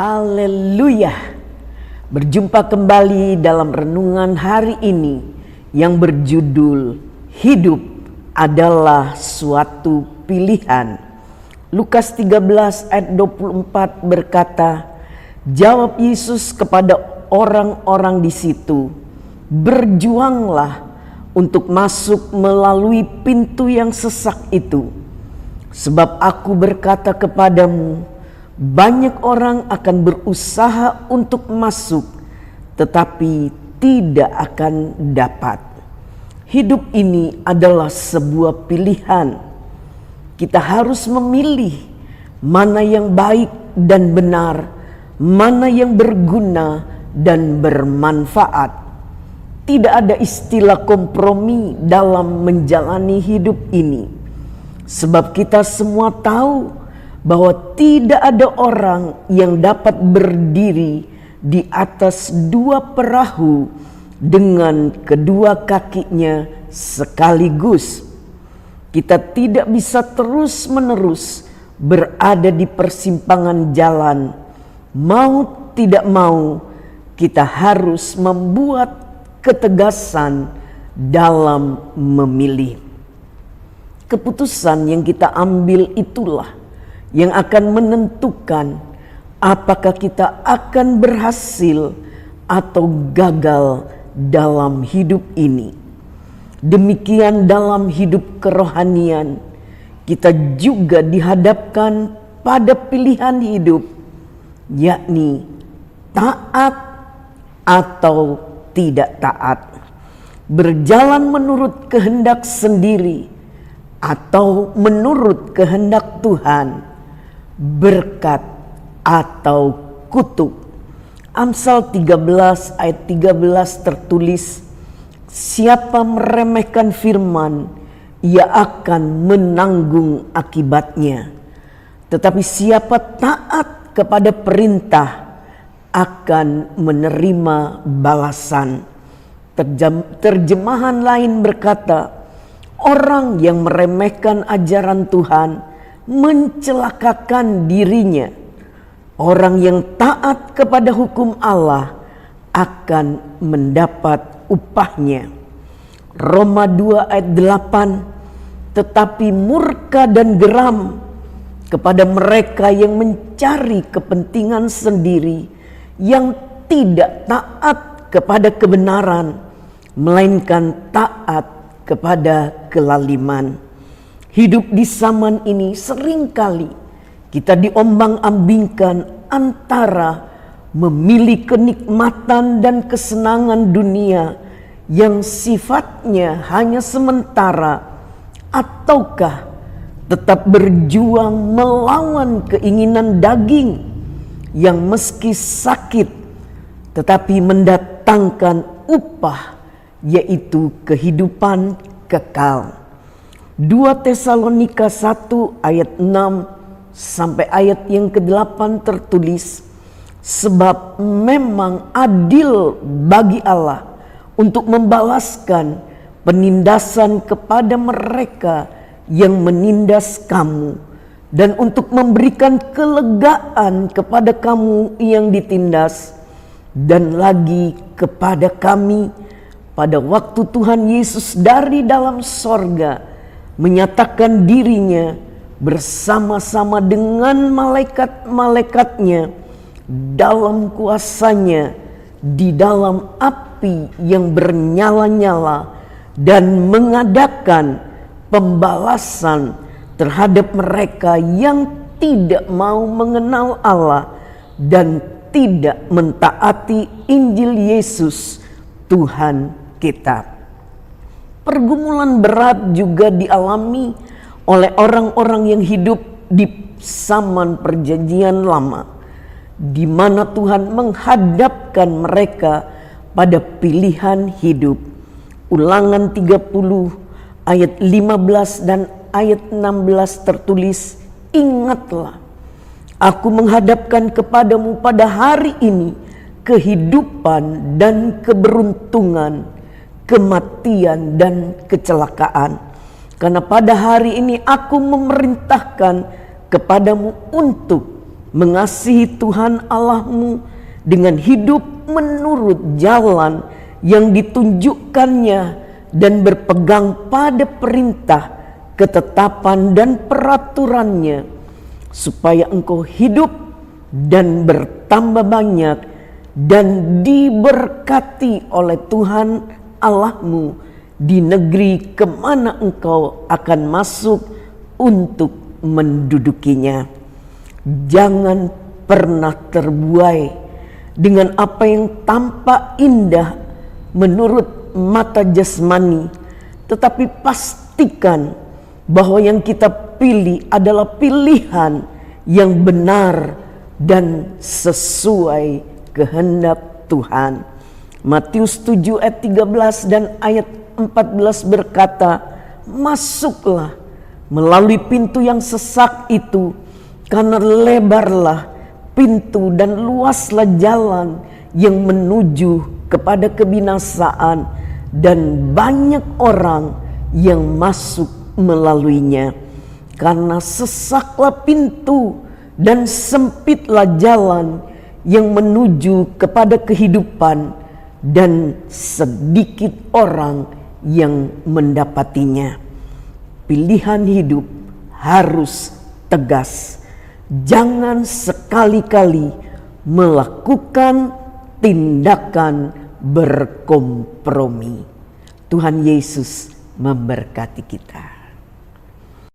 Haleluya. Berjumpa kembali dalam renungan hari ini yang berjudul Hidup adalah suatu pilihan. Lukas 13 ayat 24 berkata, jawab Yesus kepada orang-orang di situ, berjuanglah untuk masuk melalui pintu yang sesak itu. Sebab aku berkata kepadamu, banyak orang akan berusaha untuk masuk, tetapi tidak akan dapat. Hidup ini adalah sebuah pilihan. Kita harus memilih mana yang baik dan benar, mana yang berguna dan bermanfaat. Tidak ada istilah kompromi dalam menjalani hidup ini. Sebab kita semua tahu bahwa tidak ada orang yang dapat berdiri di atas dua perahu dengan kedua kakinya sekaligus. Kita tidak bisa terus-menerus berada di persimpangan jalan. Mau tidak mau, kita harus membuat ketegasan dalam memilih. Keputusan yang kita ambil itulah yang akan menentukan apakah kita akan berhasil atau gagal dalam hidup ini. Demikian dalam hidup kerohanian, kita juga dihadapkan pada pilihan hidup, yakni taat atau tidak taat, berjalan menurut kehendak sendiri atau menurut kehendak Tuhan, berkat atau kutuk. Amsal 13 ayat 13 tertulis, siapa meremehkan firman, ia akan menanggung akibatnya. Tetapi siapa taat kepada perintah akan menerima balasan. Terjemahan lain berkata, orang yang meremehkan ajaran Tuhan mencelakakan dirinya. Orang yang taat kepada hukum Allah akan mendapat upahnya. Roma 2 ayat 8, tetapi murka dan geram kepada mereka yang mencari kepentingan sendiri, yang tidak taat kepada kebenaran, melainkan taat kepada kelaliman. Hidup di zaman ini seringkali kita diombang-ambingkan antara memilih kenikmatan dan kesenangan dunia yang sifatnya hanya sementara, ataukah tetap berjuang melawan keinginan daging yang meski sakit tetapi mendatangkan upah, yaitu kehidupan kekal. 2 Tesalonika 1 ayat 6 sampai ayat yang ke-8 tertulis, sebab memang adil bagi Allah untuk membalaskan penindasan kepada mereka yang menindas kamu, dan untuk memberikan kelegaan kepada kamu yang ditindas, dan lagi kepada kami pada waktu Tuhan Yesus dari dalam sorga menyatakan dirinya bersama-sama dengan malaikat-malaikatnya dalam kuasanya di dalam api yang bernyala-nyala, dan mengadakan pembalasan terhadap mereka yang tidak mau mengenal Allah dan tidak mentaati Injil Yesus Tuhan kita. Pergumulan berat juga dialami oleh orang-orang yang hidup di zaman perjanjian lama, di mana Tuhan menghadapkan mereka pada pilihan hidup. Ulangan 30 ayat 15 dan ayat 16 tertulis, ingatlah, aku menghadapkan kepadamu pada hari ini kehidupan dan keberuntungan, kematian dan kecelakaan. Karena pada hari ini aku memerintahkan kepadamu untuk mengasihi Tuhan Allahmu dengan hidup menurut jalan yang ditunjukkannya dan berpegang pada perintah, ketetapan dan peraturannya, supaya engkau hidup dan bertambah banyak dan diberkati oleh Tuhan Allahmu di negeri kemana engkau akan masuk untuk mendudukinya. Jangan pernah terbuai dengan apa yang tampak indah menurut mata jasmani, tetapi pastikan bahwa yang kita pilih adalah pilihan yang benar dan sesuai kehendak Tuhan. Matius 7 ayat 13 dan ayat 14 berkata, masuklah melalui pintu yang sesak itu, karena lebarlah pintu dan luaslah jalan yang menuju kepada kebinasaan, dan banyak orang yang masuk melaluinya. Karena sesaklah pintu dan sempitlah jalan yang menuju kepada kehidupan, dan sedikit orang yang mendapatinya. Pilihan hidup harus tegas. Jangan sekali-kali melakukan tindakan berkompromi. Tuhan Yesus memberkati kita.